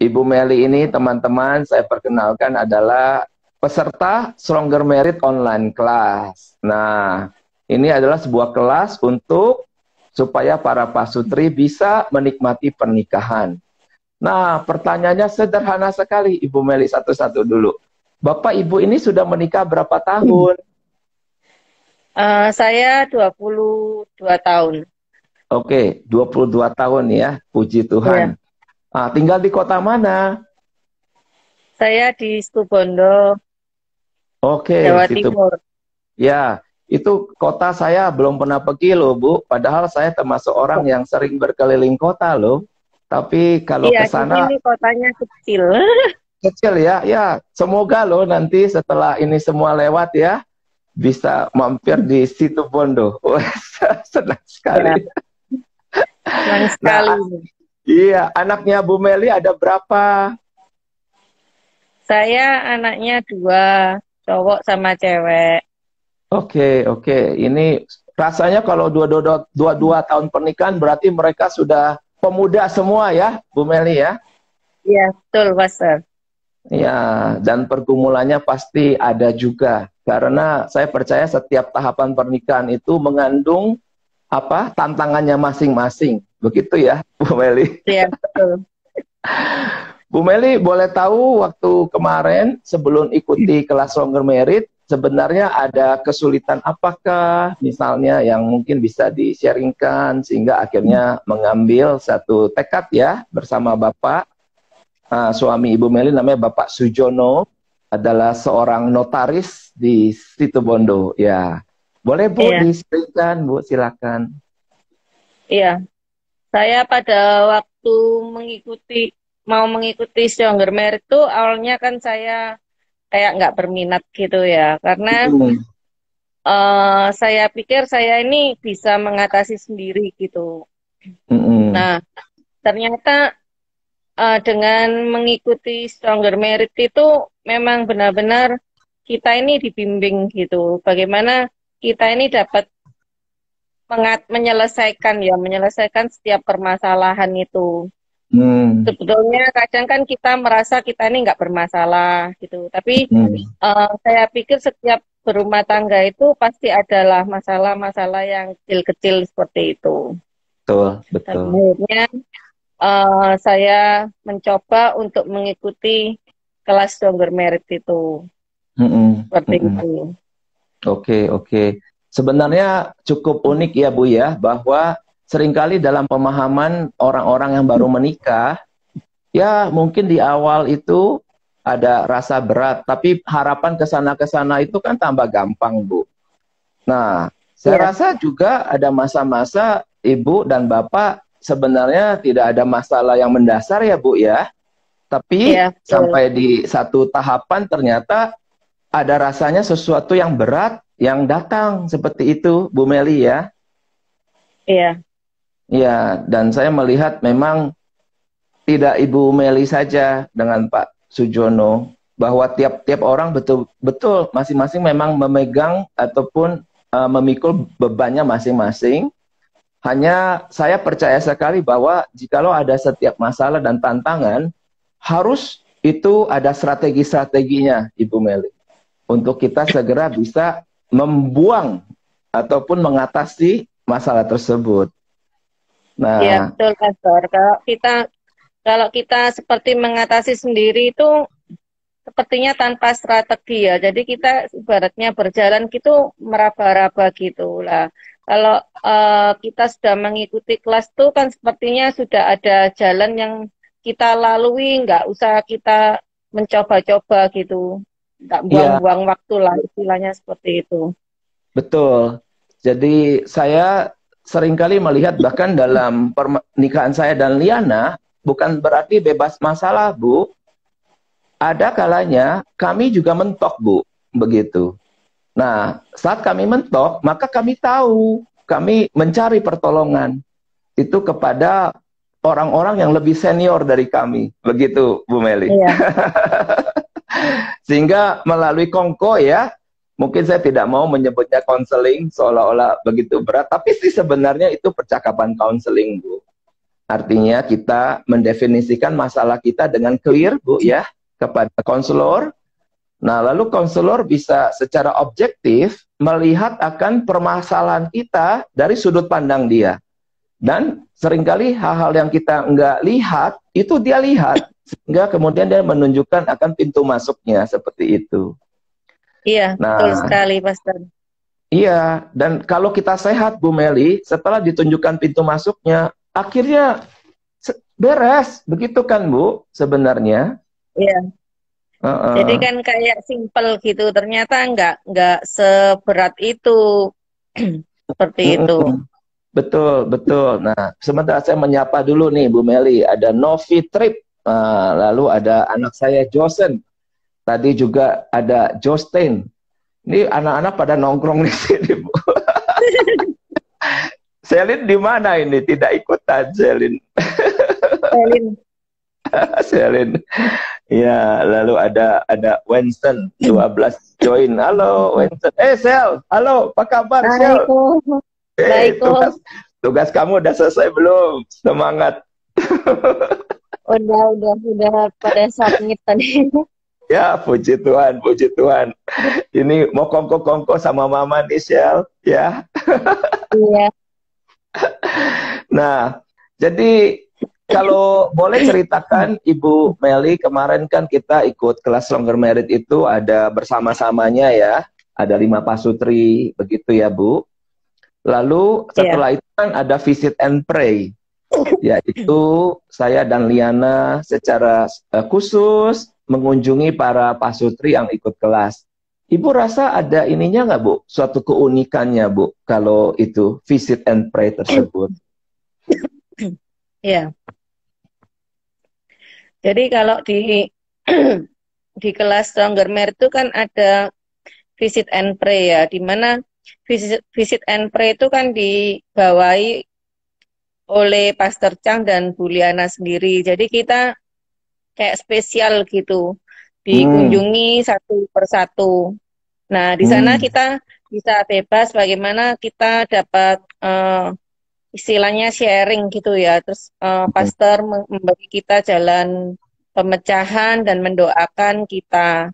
Ibu Meli ini teman-teman saya perkenalkan adalah peserta Stronger Merit Online Class. Nah, ini adalah sebuah kelas untuk supaya para pasutri bisa menikmati pernikahan. Nah, pertanyaannya sederhana sekali, Ibu Meli, satu-satu dulu. Bapak Ibu ini sudah menikah berapa tahun? Saya 22 tahun. Oke, 22 tahun ya, puji Iya. Tuhan. Ah, tinggal di kota mana? Saya di Situbondo, Oke, Jawa situ. Timur. Ya, itu kota saya belum pernah pergi loh, Bu. Padahal saya termasuk orang yang sering berkeliling kota loh. Tapi kalau Iya, ke di sana sini kotanya kecil. kecil ya, ya. Semoga loh nanti setelah ini semua lewat ya, bisa mampir di situ Bondo. Wah, senang sekali. Ya, senang sekali. Nah, iya, anaknya Bu Meli ada berapa? Saya anaknya dua, cowok sama cewek. Oke, oke. Ini rasanya kalau dua tahun pernikahan berarti mereka sudah pemuda semua ya, Bu Meli ya. Iya, betul, Pastor. Ya, dan pergumulannya pasti ada juga. Karena saya percaya setiap tahapan pernikahan itu mengandung apa tantangannya masing-masing. Begitu ya, Bu Meli. Iya, betul. Bu Meli, boleh tahu waktu kemarin sebelum ikuti kelas Stronger Merit, sebenarnya ada kesulitan apakah misalnya yang mungkin bisa di-sharingkan sehingga akhirnya mengambil satu tekad ya bersama Bapak, suami Ibu Meli namanya Bapak Sujono, adalah seorang notaris di Situbondo. Ya, boleh Bu Iya, di-sharingkan Bu, silakan. iya. Saya pada waktu mengikuti, mau mengikuti Stronger Merit itu awalnya kan saya kayak nggak berminat gitu ya. Karena Hmm. saya pikir saya ini bisa mengatasi sendiri gitu. Hmm. Nah, ternyata dengan mengikuti Stronger Merit itu memang benar-benar kita ini dibimbing gitu. Bagaimana kita ini dapat menyelesaikan setiap permasalahan itu. Hmm. Sebetulnya kadang kan kita merasa kita ini nggak bermasalah gitu. Tapi Hmm. saya pikir setiap berumah tangga itu pasti adalah masalah-masalah yang kecil-kecil seperti itu. Betul, Dan betul. akhirnya saya mencoba untuk mengikuti kelas Stronger Merit itu. Hmm. Seperti Hmm. itu. Oke, oke. Sebenarnya cukup unik ya Bu ya, bahwa seringkali dalam pemahaman orang-orang yang baru menikah, ya mungkin di awal itu ada rasa berat, tapi harapan ke sana itu kan tambah gampang Bu. Nah, saya Iya, rasa juga ada masa-masa Ibu dan Bapak sebenarnya tidak ada masalah yang mendasar ya Bu ya, iya, tapi betul. sampai di satu tahapan ternyata ada rasanya sesuatu yang berat yang datang seperti itu, Bu Meli ya. Iya, Ya, dan saya melihat memang tidak Ibu Meli saja dengan Pak Sujono, bahwa tiap-tiap orang betul-betul masing-masing memang memegang ataupun memikul bebannya masing-masing. Hanya saya percaya sekali bahwa jikalau ada setiap masalah dan tantangan, harus itu ada strategi-strateginya, Ibu Meli, untuk kita segera bisa membuang ataupun mengatasi masalah tersebut. iya, Nah, betul, Pastor. Kalau kita seperti mengatasi sendiri itu sepertinya tanpa strategi ya. Jadi kita ibaratnya berjalan gitu meraba-raba gitu lah. Kalau kita sudah mengikuti kelas tuh kan sepertinya sudah ada jalan yang kita lalui, nggak usah kita mencoba-coba gitu. Nggak iya, buang-buang waktu lah istilahnya seperti itu. betul. Jadi saya seringkali melihat bahkan dalam pernikahan saya dan Liana, bukan berarti bebas masalah, Bu. Ada kalanya kami juga mentok, Bu. Begitu. Nah, saat kami mentok, maka kami tahu, kami mencari pertolongan itu kepada orang-orang yang lebih senior dari kami. Begitu, Bu Meli. Iya, Sehingga melalui kongko ya, mungkin saya tidak mau menyebutnya konseling seolah-olah begitu berat, tapi sih sebenarnya itu percakapan konseling, Bu. Artinya kita mendefinisikan masalah kita dengan clear, Bu, ya, kepada konselor. Nah, lalu konselor bisa secara objektif melihat akan permasalahan kita dari sudut pandang dia. Dan seringkali hal-hal yang kita nggak lihat, itu dia lihat. Sehingga kemudian dia menunjukkan akan pintu masuknya, seperti itu. Iya, betul Nah, sekali, Pastor. iya. Dan kalau kita sehat, Bu Meli, setelah ditunjukkan pintu masuknya, akhirnya beres. Begitu kan, Bu, sebenarnya? Iya. Jadi Uh-uh. kan kayak simple gitu, ternyata nggak seberat itu. Seperti itu. Mm-mm. Betul, betul. Nah, sementara saya menyapa dulu nih, Bu Meli. Ada Novi Trip, lalu ada anak saya Josen. Tadi juga ada Justin. Ini anak-anak pada nongkrong di sini, Bu. Selin di mana ini? Tidak ikutan, Selin. Elin. Selin. Ya, lalu ada Winston 12 join. Halo Winston. Sel. Halo, apa kabar, Sel? Baik, kok. Baik, kok. Tugas kamu udah selesai belum? Semangat. Udah pada submit tadi. Ya, puji Tuhan, puji Tuhan. Ini mau kongko-kongko sama Mama nih, Sel, ya. Iya. Nah, jadi kalau boleh ceritakan, Ibu Meli, kemarin kan kita ikut kelas Longer Merit itu ada bersama-samanya ya. Ada 5 pasutri, begitu ya, Bu. Lalu Iya. setelah itu kan ada visit and pray. Yaitu saya dan Liana secara khusus mengunjungi para pasutri yang ikut kelas. Ibu rasa ada ininya nggak, Bu? Suatu keunikannya, Bu, kalau itu visit and pray tersebut. Iya. Jadi kalau di di kelas Stronger Merit itu kan ada visit and pray ya, di mana visit and pray itu kan dibawahi oleh Pastor Chang dan Bu Liana sendiri. Jadi kita kayak spesial gitu, dikunjungi satu persatu. Nah, di sana kita bisa bebas bagaimana kita dapat istilahnya sharing gitu ya. Terus pastor membagi kita jalan pemecahan dan mendoakan kita.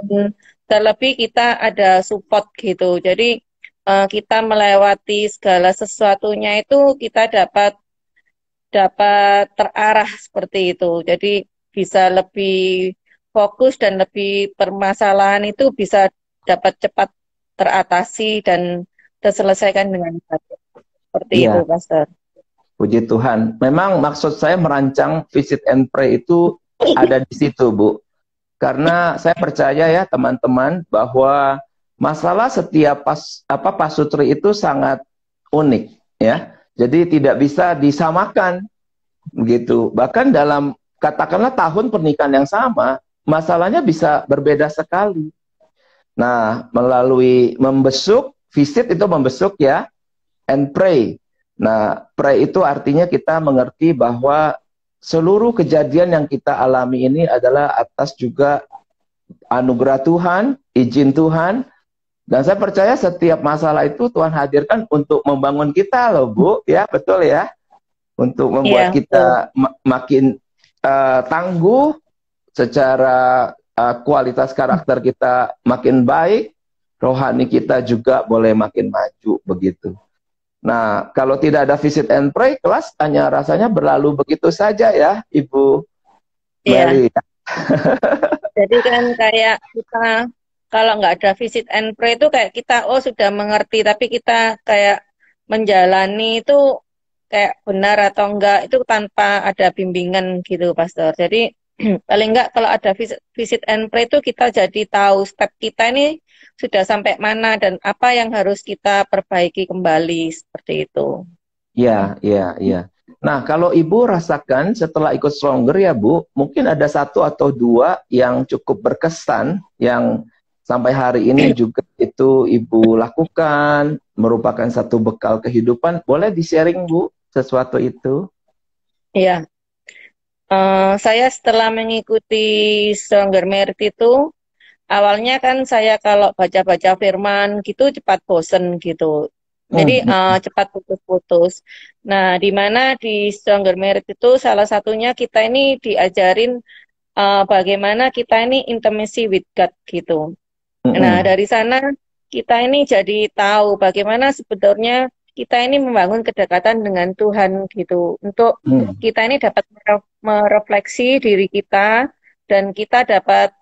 Dan terlebih kita ada support gitu. Jadi kita melewati segala sesuatunya itu kita dapat terarah seperti itu. Jadi bisa lebih fokus dan lebih permasalahan itu bisa dapat cepat teratasi dan terselesaikan dengan baik. Seperti itu, Iya, Pastor. puji Tuhan. Memang maksud saya merancang visit and pray itu ada di situ, Bu. Karena saya percaya ya teman-teman bahwa masalah setiap pasutri itu sangat unik ya. Jadi tidak bisa disamakan begitu. Bahkan dalam katakanlah tahun pernikahan yang sama, masalahnya bisa berbeda sekali. Nah, melalui membesuk, visit itu membesuk ya, and pray. Nah, pray itu artinya kita mengerti bahwa seluruh kejadian yang kita alami ini adalah atas juga anugerah Tuhan, izin Tuhan. Dan saya percaya setiap masalah itu Tuhan hadirkan untuk membangun kita loh, Bu. Ya, betul ya. Untuk membuat kita makin tangguh secara kualitas karakter kita makin baik, rohani kita juga boleh makin maju begitu. Nah, kalau tidak ada visit and pray, kelas hanya rasanya berlalu begitu saja ya, Ibu Meli. Jadi kan kayak kita kalau nggak ada visit and pray itu kayak kita sudah mengerti, tapi kita kayak menjalani itu kayak benar atau enggak itu tanpa ada bimbingan gitu, Pastor. Jadi paling enggak kalau ada visit and pray itu kita jadi tahu step kita ini sudah sampai mana dan apa yang harus kita perbaiki kembali seperti itu. Iya, iya, iya. Nah, kalau Ibu rasakan setelah ikut Stronger ya Bu, mungkin ada 1 atau 2 yang cukup berkesan yang sampai hari ini juga itu Ibu lakukan, merupakan satu bekal kehidupan. Boleh di-sharing Bu sesuatu itu? Iya. Saya setelah mengikuti Stronger Merit itu, awalnya kan saya kalau baca-baca firman gitu cepat bosen gitu. Jadi Hmm. cepat putus-putus. Nah, di mana di Stronger Marriage itu salah satunya kita ini diajarin bagaimana kita ini intimacy with God gitu. Nah, Hmm. dari sana kita ini jadi tahu bagaimana sebetulnya kita ini membangun kedekatan dengan Tuhan gitu. Untuk Hmm. kita ini dapat merefleksi diri kita dan kita dapat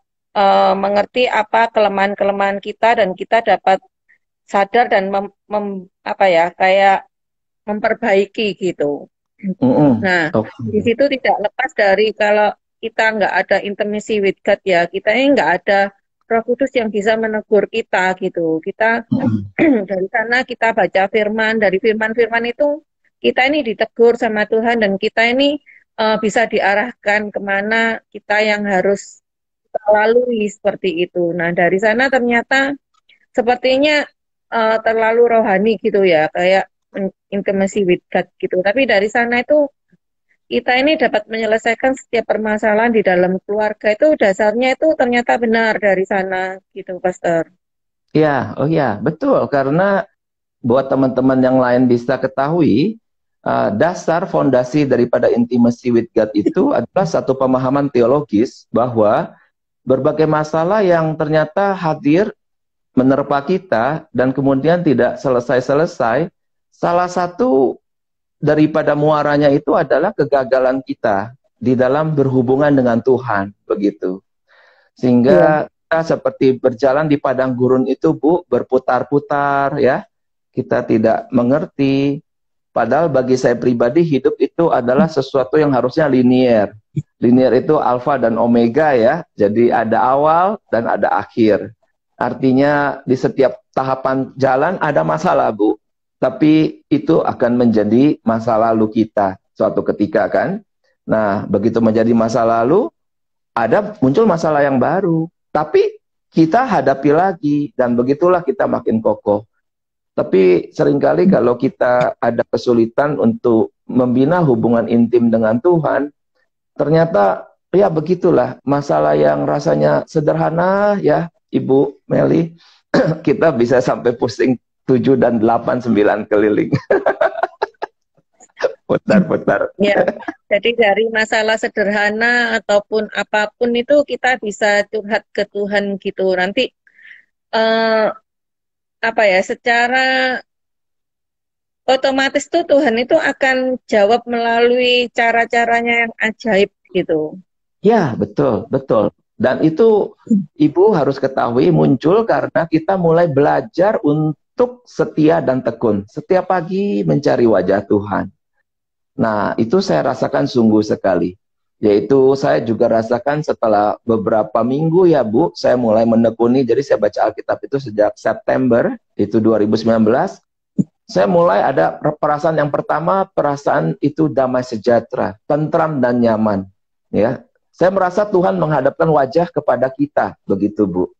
mengerti apa kelemahan-kelemahan kita dan kita dapat sadar dan apa ya kayak memperbaiki gitu. Hmm. Nah, di Oke. situ tidak lepas dari kalau kita nggak ada intimacy with God ya, kita ini nggak ada Roh Kudus yang bisa menegur kita gitu. Kita Hmm. dari sana kita baca firman, dari firman-firman itu kita ini ditegur sama Tuhan dan kita ini bisa diarahkan kemana kita yang harus kita lalui seperti itu. Nah, dari sana ternyata sepertinya terlalu rohani gitu ya, kayak intimacy with God gitu. Tapi dari sana itu kita ini dapat menyelesaikan setiap permasalahan di dalam keluarga itu dasarnya itu ternyata benar dari sana gitu, Pastor. Ya, oh ya, betul. Karena buat teman-teman yang lain bisa ketahui, dasar fondasi daripada intimacy with God itu adalah satu pemahaman teologis bahwa berbagai masalah yang ternyata hadir menerpa kita dan kemudian tidak selesai-selesai, salah satu daripada muaranya itu adalah kegagalan kita di dalam berhubungan dengan Tuhan, begitu. Iya. Sehingga kita seperti berjalan di padang gurun itu, Bu, berputar-putar ya. Kita tidak mengerti. Padahal bagi saya pribadi hidup itu adalah sesuatu yang harusnya linier. Linier itu alfa dan omega ya. Jadi ada awal dan ada akhir. Artinya di setiap tahapan jalan ada masalah, Bu. Tapi itu akan menjadi masa lalu kita suatu ketika kan. Nah, begitu menjadi masa lalu, ada muncul masalah yang baru. Tapi kita hadapi lagi dan begitulah kita makin kokoh. Tapi seringkali kalau kita ada kesulitan untuk membina hubungan intim dengan Tuhan, ternyata ya begitulah masalah yang rasanya sederhana ya Ibu Meli, kita bisa sampai pusing 7 dan 8 9 keliling. Putar-putar. Ya, jadi dari masalah sederhana ataupun apapun itu kita bisa curhat ke Tuhan gitu. Nanti eh, apa ya, secara otomatis tuh Tuhan itu akan jawab melalui cara-caranya yang ajaib gitu. Ya, betul, betul. Dan itu Ibu harus ketahui muncul karena kita mulai belajar untuk setia dan tekun. Setiap pagi mencari wajah Tuhan. Nah, itu saya rasakan sungguh sekali. Yaitu saya juga rasakan setelah beberapa minggu ya Bu, saya mulai menekuni, jadi saya baca Alkitab itu sejak September, itu 2019. Saya mulai ada perasaan yang pertama, perasaan itu damai sejahtera, tentram dan nyaman. Ya, saya merasa Tuhan menghadapkan wajah kepada kita, begitu Bu.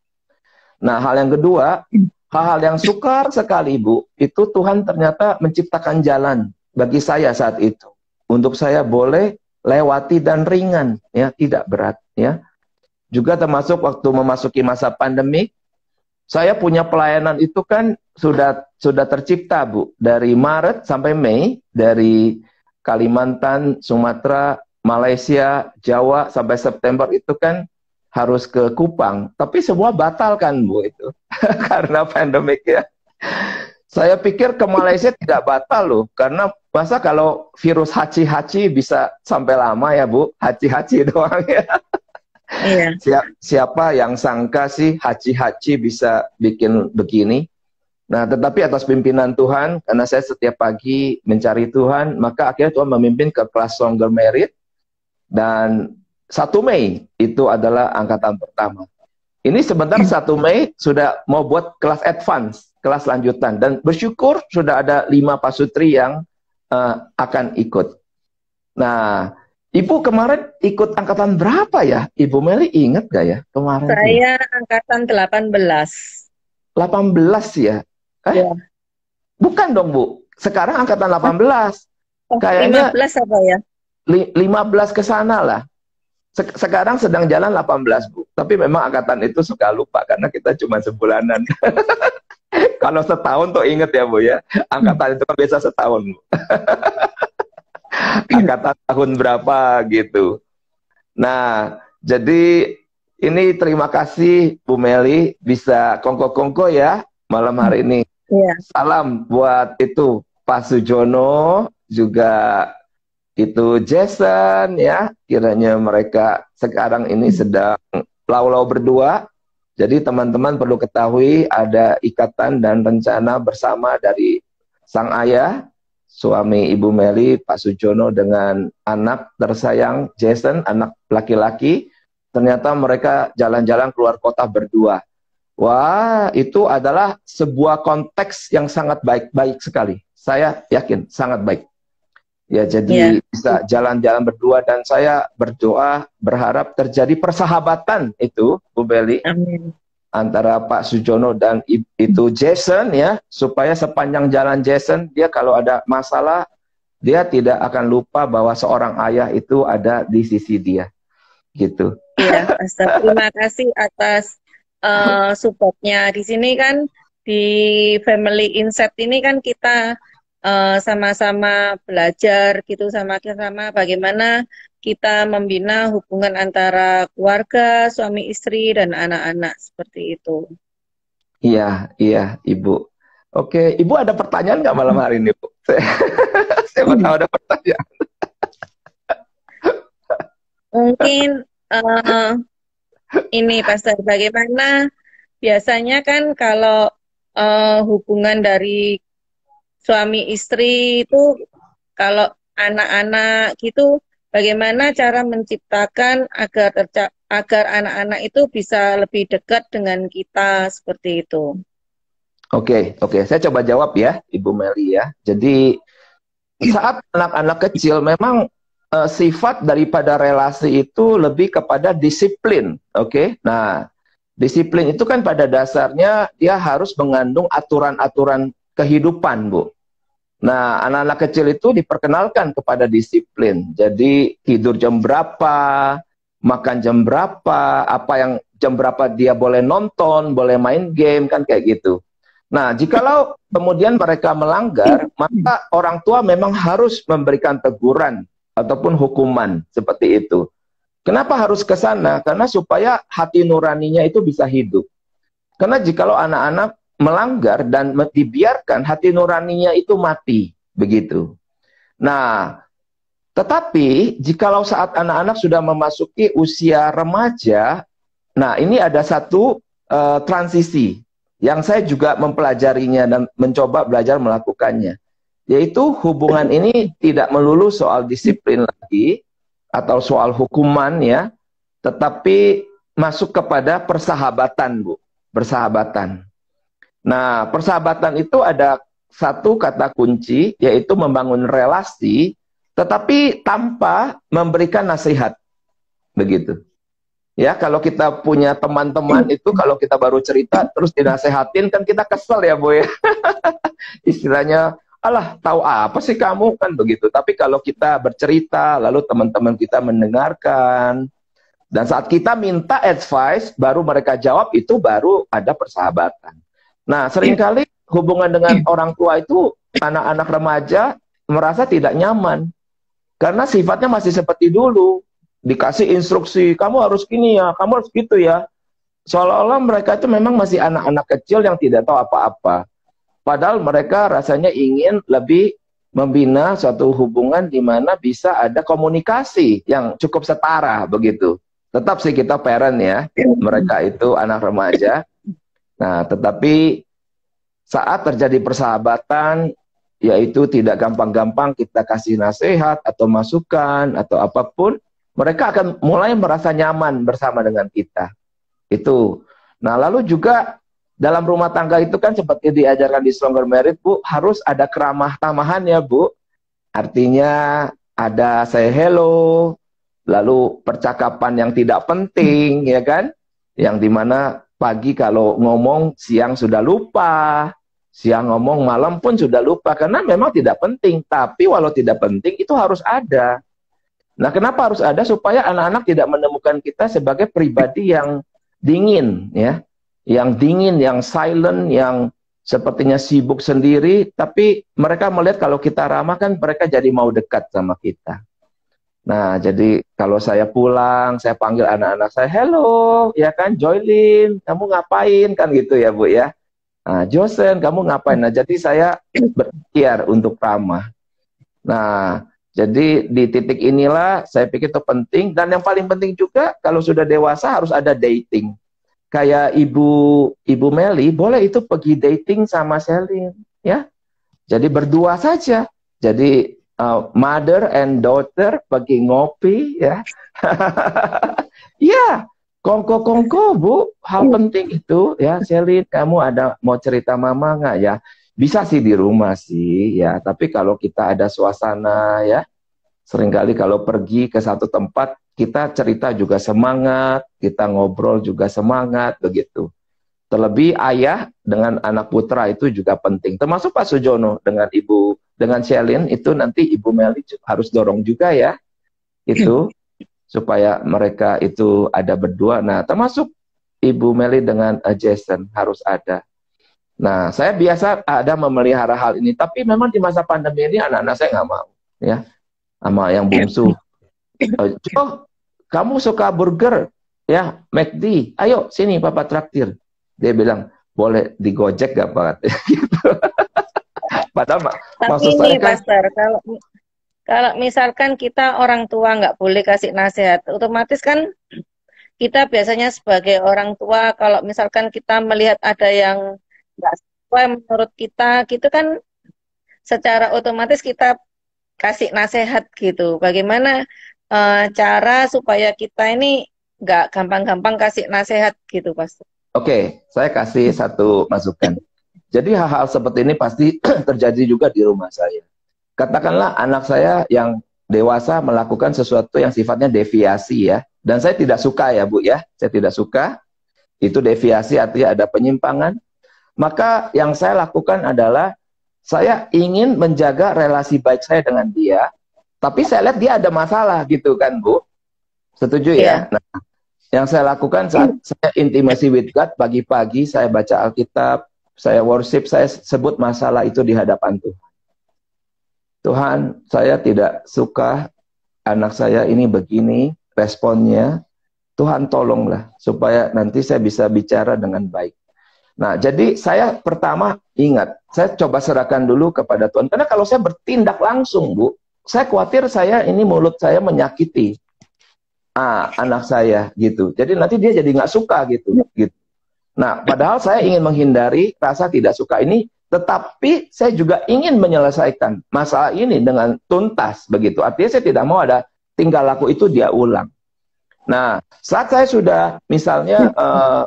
Nah, hal yang kedua, hal-hal yang sukar sekali Bu, itu Tuhan ternyata menciptakan jalan bagi saya saat itu. Untuk saya boleh lewati dan ringan, ya, tidak berat, ya. Juga termasuk waktu memasuki masa pandemi, saya punya pelayanan itu kan sudah tercipta Bu, dari Maret sampai Mei, dari Kalimantan, Sumatera, Malaysia, Jawa sampai September itu kan harus ke Kupang, tapi semua batal kan Bu itu karena pandemik ya. Saya pikir ke Malaysia tidak batal loh, karena masa kalau virus haci-haci bisa sampai lama ya Bu, haci-haci doang ya. Iya. Siapa yang sangka sih haji-haji bisa bikin begini? Nah, tetapi atas pimpinan Tuhan, karena saya setiap pagi mencari Tuhan, maka akhirnya Tuhan memimpin ke kelas Stronger Merit, dan 1 Mei itu adalah angkatan pertama. Ini sebentar 1 Mei sudah mau buat kelas advance, kelas lanjutan, dan bersyukur sudah ada 5 pasutri yang akan ikut. Nah, Ibu kemarin ikut angkatan berapa ya? Ibu Meli ingat gak ya kemarin? Saya angkatan 18. 18 ya? Ya. Bukan dong Bu. Sekarang angkatan 18. Oh, Kayaknya 15 apa ya? 15 ke sana lah. Sekarang sedang jalan 18 Bu. Tapi memang angkatan itu suka lupa karena kita cuma sebulanan. Kalau setahun tuh inget ya Bu ya, angkatan itu kan biasa setahun Bu. Angkatan tahun berapa gitu. Nah, jadi ini terima kasih Bu Meli bisa kongko-kongko ya malam hari ini. Iya. Salam buat itu Pak Sujono, juga itu Jason ya. Kiranya mereka sekarang ini sedang lau-lau berdua. Jadi teman-teman perlu ketahui ada ikatan dan rencana bersama dari sang ayah, suami Ibu Meli, Pak Sujono, dengan anak tersayang Jason, anak laki-laki. Ternyata mereka jalan-jalan keluar kota berdua. Wah, itu adalah sebuah konteks yang sangat baik-baik sekali. Saya yakin sangat baik. Ya, jadi bisa jalan-jalan berdua, dan saya berdoa berharap terjadi persahabatan itu, Bu Meli. Amin. Antara Pak Sujono dan itu Jason ya, supaya sepanjang jalan Jason, dia kalau ada masalah, dia tidak akan lupa bahwa seorang ayah itu ada di sisi dia. Gitu. Iya, Pastor. Terima kasih atas supportnya. Di sini kan di Family Insight ini kan kita sama-sama belajar gitu, sama-sama bagaimana kita membina hubungan antara keluarga, suami istri, dan anak-anak seperti itu. Iya, iya, Ibu. Oke, Ibu ada pertanyaan nggak malam hari ini, Bu? Saya mau tahu ada pertanyaan. Mungkin ini Pastor, bagaimana biasanya kan kalau hubungan dari suami istri itu, kalau anak-anak gitu, bagaimana cara menciptakan agar anak-anak itu bisa lebih dekat dengan kita seperti itu? Oke, saya coba jawab ya, Ibu Meli ya. Jadi saat anak-anak kecil memang sifat daripada relasi itu lebih kepada disiplin. Oke, nah disiplin itu kan pada dasarnya dia harus mengandung aturan-aturan kehidupan, Bu. Nah, anak-anak kecil itu diperkenalkan kepada disiplin. Jadi tidur jam berapa, makan jam berapa, apa yang jam berapa dia boleh nonton, boleh main game, kan kayak gitu. Nah, jikalau kemudian mereka melanggar, maka orang tua memang harus memberikan teguran ataupun hukuman seperti itu. Kenapa harus ke sana? Karena supaya hati nuraninya itu bisa hidup. Karena jikalau anak-anak melanggar dan dibiarkan, hati nuraninya itu mati, begitu. Nah, tetapi jikalau saat anak-anak sudah memasuki usia remaja, nah ini ada satu transisi yang saya juga mempelajarinya dan mencoba belajar melakukannya, yaitu hubungan ini tidak melulu soal disiplin lagi atau soal hukuman ya, tetapi masuk kepada persahabatan, Bu, persahabatan. Nah, persahabatan itu ada satu kata kunci, yaitu membangun relasi, tetapi tanpa memberikan nasihat. Begitu. Ya, kalau kita punya teman-teman itu, kalau kita baru cerita, terus dinasehatin, kan kita kesel ya, Bu ya. Istilahnya, alah, tahu apa sih kamu, kan begitu. Tapi kalau kita bercerita, lalu teman-teman kita mendengarkan, dan saat kita minta advice, baru mereka jawab, itu baru ada persahabatan. Nah, seringkali hubungan dengan orang tua itu, anak-anak remaja merasa tidak nyaman. Karena sifatnya masih seperti dulu. Dikasih instruksi, kamu harus gini ya, kamu harus gitu ya. Seolah-olah mereka itu memang masih anak-anak kecil yang tidak tahu apa-apa. Padahal mereka rasanya ingin lebih membina suatu hubungan di mana bisa ada komunikasi yang cukup setara, begitu. Tetap sih kita parent ya, mereka itu anak remaja. Nah, tetapi saat terjadi persahabatan, yaitu tidak gampang-gampang kita kasih nasihat atau masukan atau apapun, mereka akan mulai merasa nyaman bersama dengan kita. Itu. Nah, lalu juga dalam rumah tangga itu kan seperti diajarkan di Stronger Marriage, Bu, harus ada keramah tamahan ya, Bu. Artinya ada say hello, lalu percakapan yang tidak penting, ya kan? Yang dimana pagi kalau ngomong, siang sudah lupa, siang ngomong, malam pun sudah lupa, karena memang tidak penting. Tapi walau tidak penting, itu harus ada. Nah, kenapa harus ada? Supaya anak-anak tidak menemukan kita sebagai pribadi yang dingin, ya, yang dingin, yang silent, yang sepertinya sibuk sendiri, tapi mereka melihat kalau kita ramah kan mereka jadi mau dekat sama kita. Nah, jadi kalau saya pulang, saya panggil anak-anak saya, hello, ya kan, Joylin, kamu ngapain, kan gitu ya Bu ya. Nah, Josen, kamu ngapain? Nah, jadi saya berikhtiar untuk ramah. Nah, jadi di titik inilah saya pikir itu penting. Dan yang paling penting juga, kalau sudah dewasa harus ada dating. Kayak Ibu Meli, boleh itu pergi dating sama Selin, ya. Jadi berdua saja. Jadi mother and daughter pergi ngopi, ya. Ya, kongko-kongko, Bu. Hal penting itu, ya. Selin, kamu ada mau cerita mama nggak, ya? Bisa sih di rumah sih, ya. Tapi kalau kita ada suasana, ya. Seringkali kalau pergi ke satu tempat, kita cerita juga semangat, kita ngobrol juga semangat, begitu. Terlebih ayah dengan anak putra itu juga penting. Termasuk Pak Sujono dengan dengan Shelin, itu nanti Ibu Meli harus dorong juga ya, itu supaya mereka itu ada berdua. Nah, termasuk Ibu Meli dengan Jason harus ada. Nah, saya biasa ada memelihara hal ini, tapi memang di masa pandemi ini anak-anak saya nggak mau, ya, sama yang bungsu. Oh, kamu suka burger, ya, McD, ayo sini papa traktir. Dia bilang, boleh digojek gak Pak? Gitu. Padahal Tapi maksud ini saya kan, Pastor, kalau misalkan kita orang tua nggak boleh kasih nasihat, otomatis kan kita biasanya sebagai orang tua, kalau misalkan kita melihat ada yang nggak sesuai menurut kita, gitu kan secara otomatis kita kasih nasihat gitu. Bagaimana cara supaya kita ini nggak gampang-gampang kasih nasihat gitu, Pastor? oke, saya kasih satu masukan. Jadi hal-hal seperti ini pasti terjadi juga di rumah saya. Katakanlah anak saya yang dewasa melakukan sesuatu yang sifatnya deviasi ya. Dan saya tidak suka ya Bu ya, saya tidak suka. Itu deviasi artinya ada penyimpangan. Maka yang saya lakukan adalah saya ingin menjaga relasi baik saya dengan dia. Tapi saya lihat dia ada masalah gitu kan Bu. Setuju ya? Iya. Nah, yang saya lakukan saat saya intimacy with God, pagi-pagi saya baca Alkitab, saya worship, saya sebut masalah itu di hadapan Tuhan. Tuhan, saya tidak suka anak saya ini begini, responnya. Tuhan tolonglah, supaya nanti saya bisa bicara dengan baik. Nah, jadi saya pertama ingat, saya coba serahkan dulu kepada Tuhan. Karena kalau saya bertindak langsung, Bu, saya khawatir saya ini mulut saya menyakiti anak saya gitu. Jadi nanti dia jadi nggak suka gitu. Nah, padahal saya ingin menghindari rasa tidak suka ini, tetapi saya juga ingin menyelesaikan masalah ini dengan tuntas begitu. Artinya saya tidak mau ada tingkah laku itu dia ulang. Nah, saat saya sudah misalnya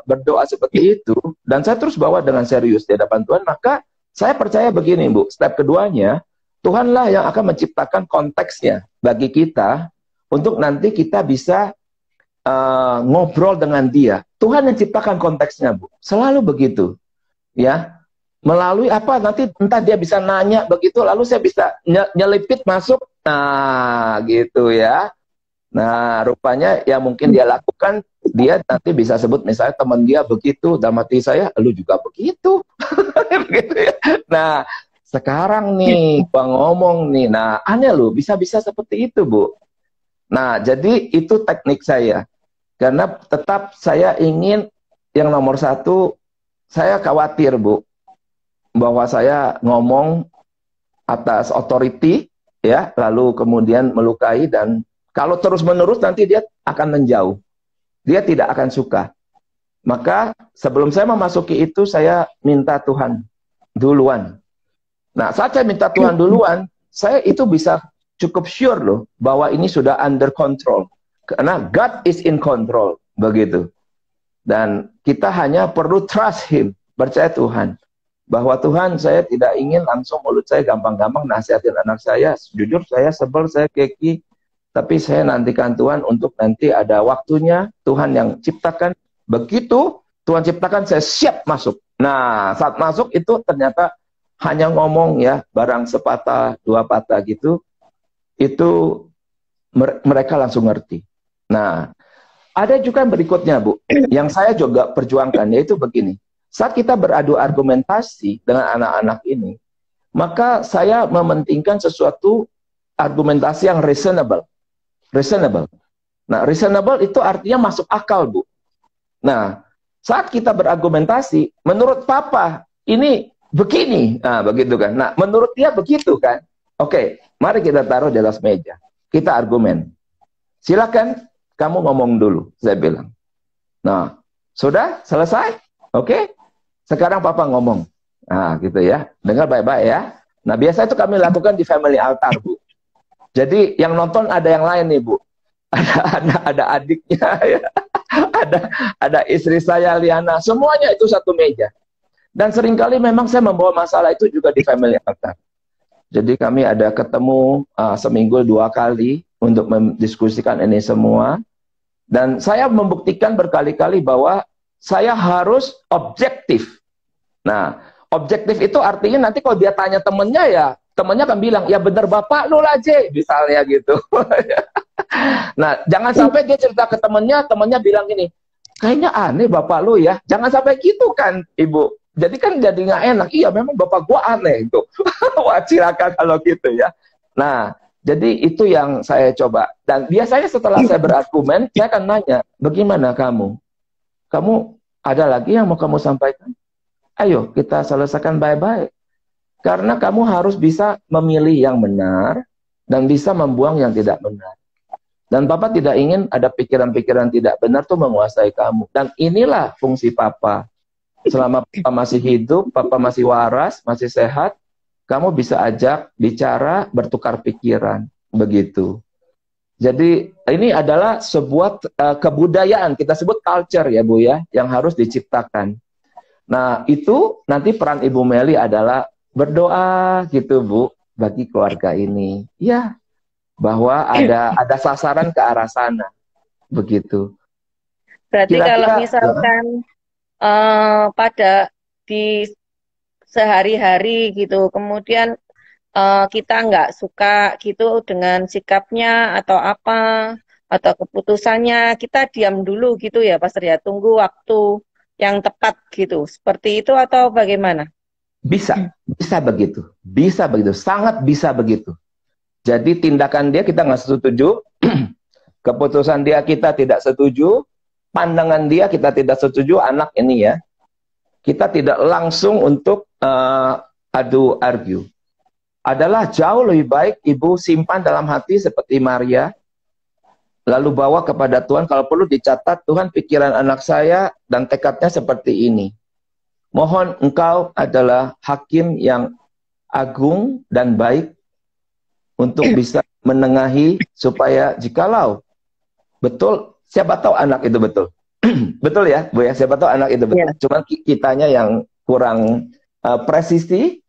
berdoa seperti itu, dan saya terus bawa dengan serius di hadapan Tuhan, maka saya percaya begini, Bu. Step keduanya, Tuhanlah yang akan menciptakan konteksnya bagi kita, untuk nanti kita bisa ngobrol dengan dia. Tuhan yang ciptakan konteksnya, Bu. Selalu begitu. Ya. Melalui apa, nanti entah dia bisa nanya begitu, lalu saya bisa nyelipit masuk. Nah, gitu ya. Nah, rupanya yang mungkin dia lakukan, dia nanti bisa sebut misalnya teman dia begitu, dalam hati saya, lu juga begitu. Begitu ya. Nah, sekarang nih, Bang ngomong nih, nah aneh loh, bisa-bisa seperti itu, Bu. Nah, jadi itu teknik saya. Karena tetap saya ingin yang nomor satu, saya khawatir, Bu, bahwa saya ngomong atas authority, ya, lalu kemudian melukai, dan kalau terus-menerus nanti dia akan menjauh. Dia tidak akan suka. Maka sebelum saya memasuki itu, saya minta Tuhan duluan. Nah, saat saya minta Tuhan duluan, saya itu bisa cukup sure loh bahwa ini sudah under control. Karena God is in control, begitu. Dan kita hanya perlu trust Him, percaya Tuhan. Bahwa Tuhan, saya tidak ingin langsung mulut saya gampang-gampang nasihatin anak saya. Jujur saya sebel, saya keki. Tapi saya nantikan Tuhan untuk nanti ada waktunya, Tuhan yang ciptakan. Begitu Tuhan ciptakan, saya siap masuk. Nah, saat masuk itu ternyata hanya ngomong ya, barang sepatah, dua patah gitu. Itu mereka langsung ngerti. Nah, ada juga yang berikutnya, Bu, yang saya juga perjuangkan, yaitu begini. saat kita beradu argumentasi dengan anak-anak ini, maka saya mementingkan sesuatu argumentasi yang reasonable. Reasonable. Nah, reasonable itu artinya masuk akal, Bu. Nah, saat kita berargumentasi, menurut Papa, ini begini. Nah, begitu kan. Nah, menurut dia begitu kan. Oke, mari kita taruh di atas meja. Kita argumen. Silakan kamu ngomong dulu, saya bilang. Nah, sudah selesai? Oke. Sekarang Papa ngomong. Nah, gitu ya. Dengar baik-baik ya. Nah, biasa itu kami lakukan di family altar, Bu. Jadi yang nonton ada yang lain nih, Bu. Ada adiknya ya. ada istri saya Liana, semuanya itu satu meja. Dan seringkali memang saya membawa masalah itu juga di family altar. Jadi kami ada ketemu seminggu 2 kali untuk mendiskusikan ini semua. Dan saya membuktikan berkali-kali bahwa saya harus objektif. Nah, objektif itu artinya nanti kalau dia tanya temennya ya, temennya akan bilang, ya bener bapak lu lah J, misalnya gitu. Nah, jangan sampai dia cerita ke temennya bilang gini, kayaknya aneh bapak lu ya. Jangan sampai gitu kan, Ibu. Jadi kan jadi nggak enak. Iya, memang bapak gua aneh itu. Wah, silakan kalau gitu ya. Nah, jadi itu yang saya coba. Dan biasanya setelah saya berargumen, saya akan nanya, bagaimana kamu? Kamu ada lagi yang mau kamu sampaikan? Ayo, kita selesaikan baik-baik. Karena kamu harus bisa memilih yang benar dan bisa membuang yang tidak benar. Dan Papa tidak ingin ada pikiran-pikiran tidak benar tuh menguasai kamu. Dan inilah fungsi Papa. Selama Papa masih hidup, Papa masih waras, masih sehat, kamu bisa ajak, bicara, bertukar pikiran. Begitu. Jadi ini adalah sebuah kebudayaan, kita sebut culture ya Bu ya, yang harus diciptakan. Nah itu nanti peran Ibu Meli adalah berdoa gitu Bu, bagi keluarga ini. Ya, bahwa ada sasaran ke arah sana. Begitu. Berarti kalau misalkan pada di sehari-hari gitu, kemudian kita nggak suka gitu dengan sikapnya atau apa, atau keputusannya, kita diam dulu gitu ya Pastor ya, tunggu waktu yang tepat gitu. Seperti itu atau bagaimana? Bisa begitu, sangat bisa begitu. Jadi tindakan dia kita nggak setuju, keputusan dia kita tidak setuju, pandangan dia kita tidak setuju, anak ini ya, kita tidak langsung untuk adu argue. Adalah jauh lebih baik Ibu simpan dalam hati seperti Maria, lalu bawa kepada Tuhan, kalau perlu dicatat, Tuhan pikiran anak saya dan tekadnya seperti ini. Mohon Engkau adalah hakim yang agung dan baik untuk bisa menengahi supaya jikalau betul, siapa tahu anak itu betul. Betul ya, Bu ya, siapa tahu anak itu betul. Yeah. Cuma kitanya yang kurang presisi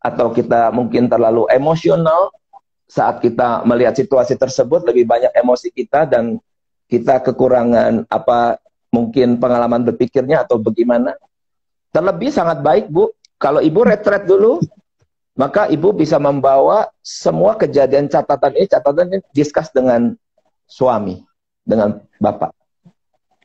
atau kita mungkin terlalu emosional saat kita melihat situasi tersebut, lebih banyak emosi kita dan kita kekurangan apa mungkin pengalaman berpikirnya atau bagaimana. Terlebih sangat baik Bu, kalau Ibu retret dulu, maka Ibu bisa membawa semua kejadian catatan ini discuss dengan suami, dengan Bapak.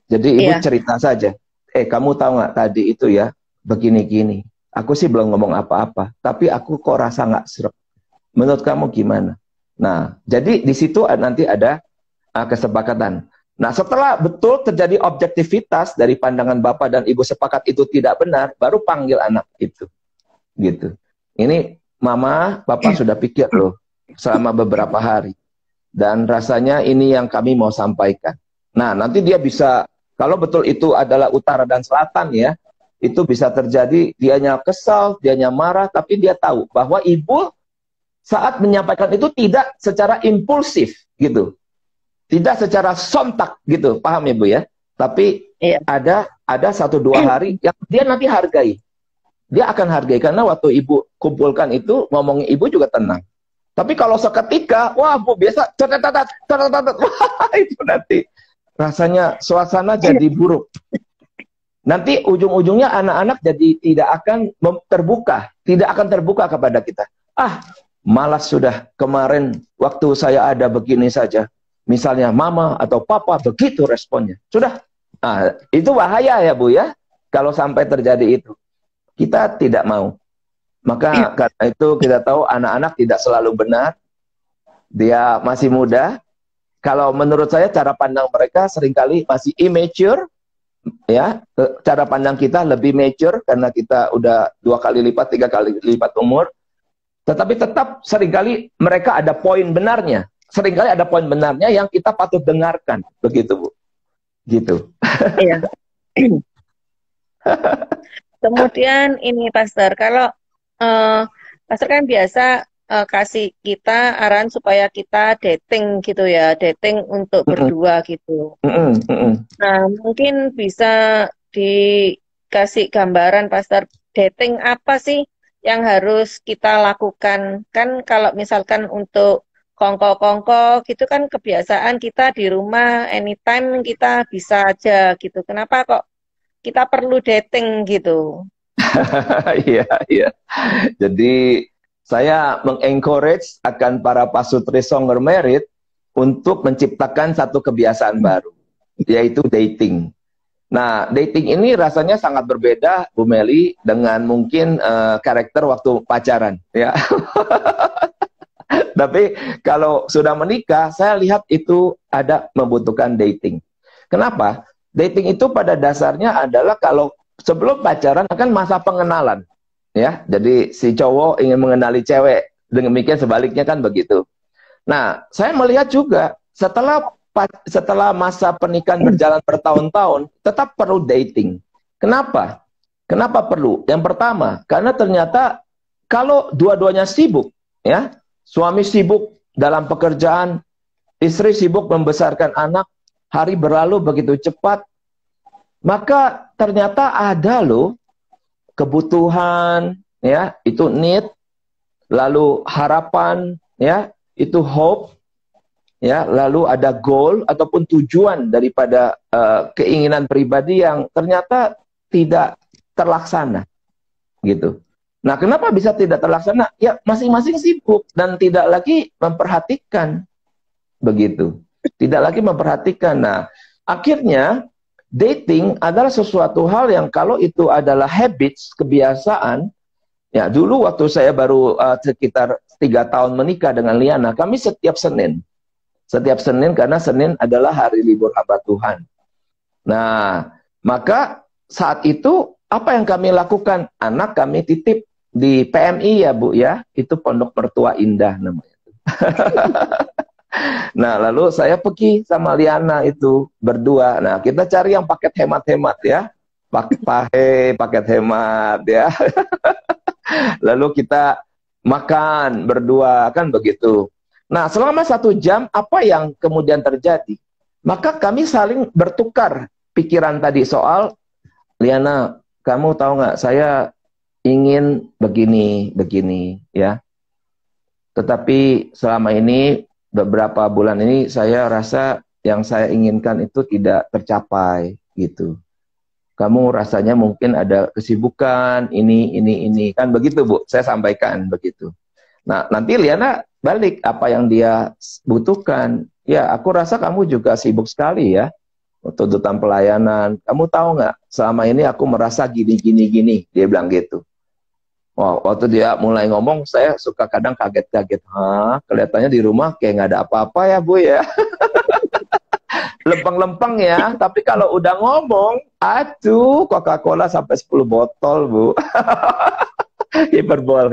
Jadi Ibu cerita saja, kamu tahu nggak tadi itu ya, begini-gini. Aku sih belum ngomong apa-apa, tapi aku kok rasa nggak serap. Menurut kamu gimana? Nah, jadi di situ nanti ada kesepakatan. Nah, setelah betul terjadi objektivitas dari pandangan Bapak dan Ibu sepakat itu tidak benar, baru panggil anak itu. Gitu. Ini Mama, Bapak sudah pikir loh selama beberapa hari. Dan rasanya ini yang kami mau sampaikan. Nah, nanti dia bisa, kalau betul itu adalah utara dan selatan ya, itu bisa terjadi, dianya kesal, dianya marah, tapi dia tahu bahwa Ibu saat menyampaikan itu tidak secara impulsif gitu. Tidak secara sontak gitu, paham Ibu ya? Tapi ada 1-2 hari yang dia nanti hargai. Dia akan hargai karena waktu Ibu kumpulkan itu, ngomongin Ibu juga tenang. Tapi kalau seketika, wah Bu biasa, wah itu nanti rasanya suasana jadi buruk. Nanti ujung-ujungnya anak-anak jadi tidak akan terbuka kepada kita. Ah, malas sudah kemarin waktu saya ada begini saja. Misalnya mama atau papa begitu responnya. Sudah. Nah, itu bahaya ya Bu ya. kalau sampai terjadi itu. Kita tidak mau. Maka karena itu kita tahu anak-anak tidak selalu benar. Dia masih muda. Kalau menurut saya cara pandang mereka seringkali masih immature, ya. Cara pandang kita lebih mature karena kita udah 2 kali lipat, 3 kali lipat umur. Tetapi tetap seringkali mereka ada poin benarnya. Seringkali ada poin benarnya yang kita patut dengarkan. Begitu, Bu. Gitu. Iya. Kemudian ini Pastor, kalau Pastor kan biasa kasih kita arahan supaya kita dating gitu ya, dating untuk berdua gitu. Nah, mungkin bisa dikasih gambaran Pastor, dating apa sih yang harus kita lakukan? Kan kalau misalkan untuk kongko-kongko gitu kan kebiasaan kita di rumah anytime kita bisa aja gitu. Kenapa kok kita perlu dating gitu? Iya, iya. Jadi saya mengencourage akan para pasutri Songger Merit untuk menciptakan satu kebiasaan baru, yaitu dating. Nah, dating ini rasanya sangat berbeda, Bu Meli, dengan mungkin karakter waktu pacaran, ya. Tapi kalau sudah menikah, saya lihat itu ada membutuhkan dating. Kenapa? Dating itu pada dasarnya adalah kalau sebelum pacaran kan masa pengenalan. Ya, jadi si cowok ingin mengenali cewek, demikian sebaliknya kan begitu. Nah, saya melihat juga setelah masa pernikahan berjalan bertahun-tahun, tetap perlu dating. Kenapa? Kenapa perlu? Yang pertama, karena ternyata kalau dua-duanya sibuk, ya, suami sibuk dalam pekerjaan, istri sibuk membesarkan anak, hari berlalu begitu cepat, maka ternyata ada loh kebutuhan, ya, itu need, lalu harapan, ya, itu hope, ya, lalu ada goal ataupun tujuan daripada keinginan pribadi yang ternyata tidak terlaksana, gitu. Nah, kenapa bisa tidak terlaksana? Ya, masing-masing sibuk dan tidak lagi memperhatikan, begitu. Tidak lagi memperhatikan. Nah, akhirnya dating adalah sesuatu hal yang kalau itu adalah habits, kebiasaan, ya dulu waktu saya baru sekitar 3 tahun menikah dengan Liana, kami setiap Senin karena Senin adalah hari libur hamba Tuhan. Nah, maka saat itu apa yang kami lakukan? Anak kami titip di PMI ya Bu ya, itu Pondok Mertua Indah namanya. Nah, lalu saya pergi sama Liana itu berdua. Nah, kita cari yang paket hemat-hemat ya. Paket hemat ya. Lalu kita makan berdua, kan begitu. Nah, selama 1 jam, apa yang kemudian terjadi? Maka kami saling bertukar pikiran tadi soal, Liana, kamu tahu nggak, saya ingin begini, ya. Tetapi selama ini, beberapa bulan ini saya rasa yang saya inginkan itu tidak tercapai gitu. Kamu rasanya mungkin ada kesibukan ini kan begitu Bu, saya sampaikan begitu. Nah, nanti Liana balik apa yang dia butuhkan. Ya, aku rasa kamu juga sibuk sekali ya tuntutan pelayanan. Kamu tahu nggak, selama ini aku merasa gini, dia bilang gitu. Wow, waktu dia mulai ngomong, saya suka kadang kaget-kaget. Hah, kelihatannya di rumah kayak nggak ada apa-apa ya, Bu ya. Lempeng-lempeng ya, tapi kalau udah ngomong, aduh, Coca-Cola sampai 10 botol, Bu. Hiperbol.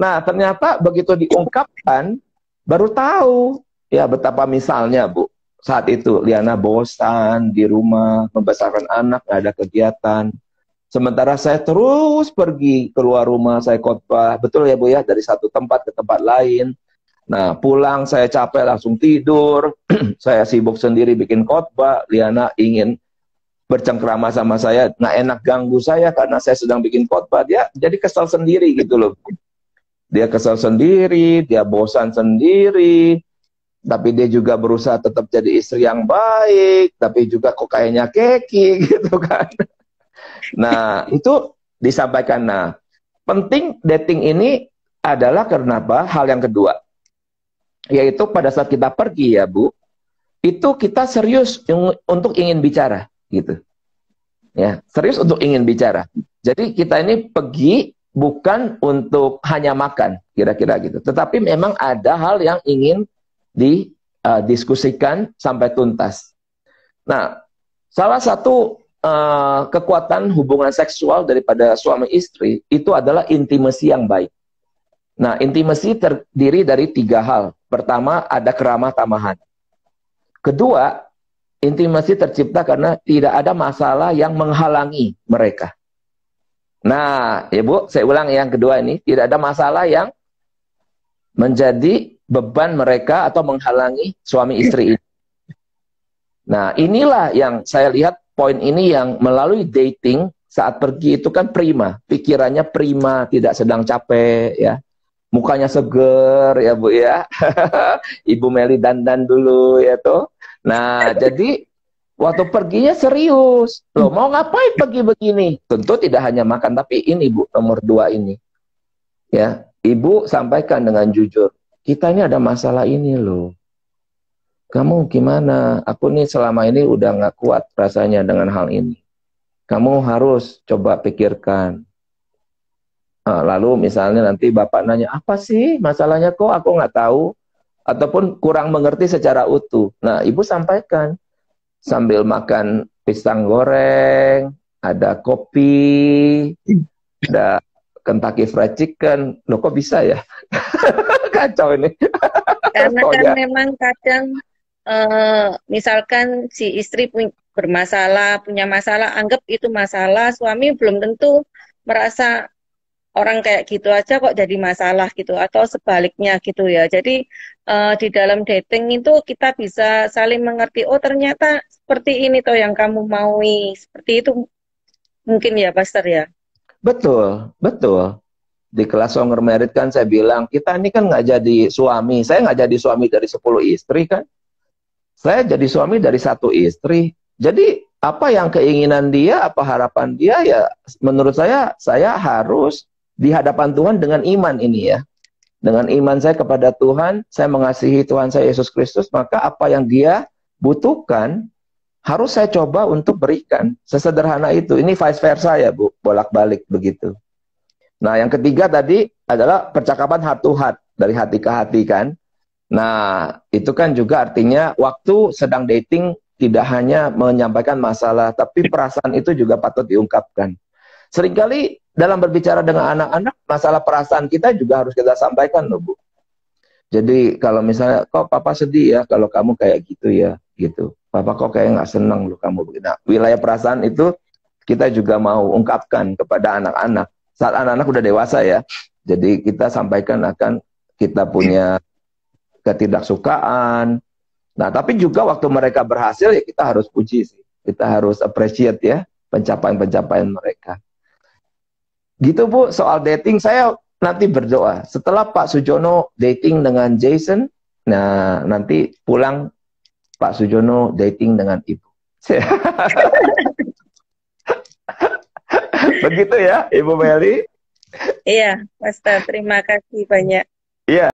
Nah, ternyata begitu diungkapkan, baru tahu, ya betapa misalnya, Bu. Saat itu, Liana bosan di rumah, membesarkan anak, nggak ada kegiatan. Sementara saya terus pergi keluar rumah, saya khotbah, betul ya Bu ya, dari satu tempat ke tempat lain. Nah, pulang saya capek langsung tidur, saya sibuk sendiri bikin khotbah, Liana ingin bercengkrama sama saya, nggak enak ganggu saya karena saya sedang bikin khotbah, dia jadi kesal sendiri gitu loh. Dia kesal sendiri, dia bosan sendiri, tapi dia juga berusaha tetap jadi istri yang baik, tapi juga kok kayaknya keki gitu kan. Nah, itu disampaikan. Nah, penting dating ini adalah karena apa? Hal yang kedua, yaitu pada saat kita pergi ya Bu, itu kita serius untuk ingin bicara gitu. ya, serius untuk ingin bicara. Jadi kita ini pergi bukan untuk hanya makan, kira-kira gitu. Tetapi memang ada hal yang ingin didiskusikan sampai tuntas. Nah, salah satu kekuatan hubungan seksual daripada suami istri itu adalah intimasi yang baik. Nah, intimasi terdiri dari 3 hal. Pertama, ada keramah tamahan. Kedua, intimasi tercipta karena tidak ada masalah yang menghalangi mereka. Nah, ya Bu, saya ulang yang kedua ini, tidak ada masalah yang menjadi beban mereka atau menghalangi suami istri ini. Nah, inilah yang saya lihat poin ini yang melalui dating saat pergi itu kan prima, pikirannya prima, tidak sedang capek ya. Mukanya seger ya Bu ya. Ibu Meli dandan dulu ya tuh. Nah, jadi waktu perginya serius. Loh, mau ngapain pergi begini? Tentu tidak hanya makan, tapi ini Bu, nomor 2 ini. Ya, Ibu sampaikan dengan jujur. Kita ini ada masalah ini loh. Kamu gimana? Aku nih selama ini udah nggak kuat rasanya dengan hal ini. Kamu harus coba pikirkan. Nah, lalu misalnya nanti Bapak nanya, apa sih masalahnya kok aku nggak tahu? Ataupun kurang mengerti secara utuh. Nah, Ibu sampaikan. Sambil makan pisang goreng, ada kopi, ada Kentucky Fried Chicken. Loh kok bisa ya? Kacau ini. Karena Oh, kan ya. memang kadang misalkan si istri bermasalah, punya masalah, anggap itu masalah, suami belum tentu merasa orang kayak gitu aja kok jadi masalah gitu, atau sebaliknya gitu ya. Jadi di dalam dating itu kita bisa saling mengerti, oh ternyata seperti ini toh yang kamu maui, seperti itu mungkin ya Pastor ya. Betul, betul. Di kelas Songger Merit kan saya bilang, kita ini kan nggak jadi suami. Saya nggak jadi suami dari 10 istri kan. Saya jadi suami dari 1 istri. Jadi apa yang keinginan dia, apa harapan dia, ya menurut saya harus di hadapan Tuhan dengan iman ini ya. Dengan iman saya kepada Tuhan, saya mengasihi Tuhan saya Yesus Kristus, maka apa yang dia butuhkan, harus saya coba untuk berikan. Sesederhana itu. Ini vice versa ya Bu, bolak-balik begitu. Nah, yang ketiga tadi adalah percakapan heart to heart, dari hati ke hati kan. Nah, itu kan juga artinya waktu sedang dating tidak hanya menyampaikan masalah, tapi perasaan itu juga patut diungkapkan. Seringkali dalam berbicara dengan anak-anak, masalah perasaan kita juga harus kita sampaikan loh Bu. Jadi kalau misalnya, kok papa sedih ya kalau kamu kayak gitu ya, gitu. Papa kok kayak nggak senang loh kamu begini. Nah, wilayah perasaan itu kita juga mau ungkapkan kepada anak-anak. Saat anak-anak udah dewasa ya, jadi kita sampaikan akan kita punya ketidaksukaan. Nah, tapi juga waktu mereka berhasil ya kita harus puji sih. Kita harus appreciate ya pencapaian-pencapaian mereka. Gitu Bu, soal dating saya nanti berdoa. Setelah Pak Sujono dating dengan Jason, nah nanti pulang Pak Sujono dating dengan Ibu. Begitu ya, Ibu Meli? Iya, Pastor, terima kasih banyak. Iya.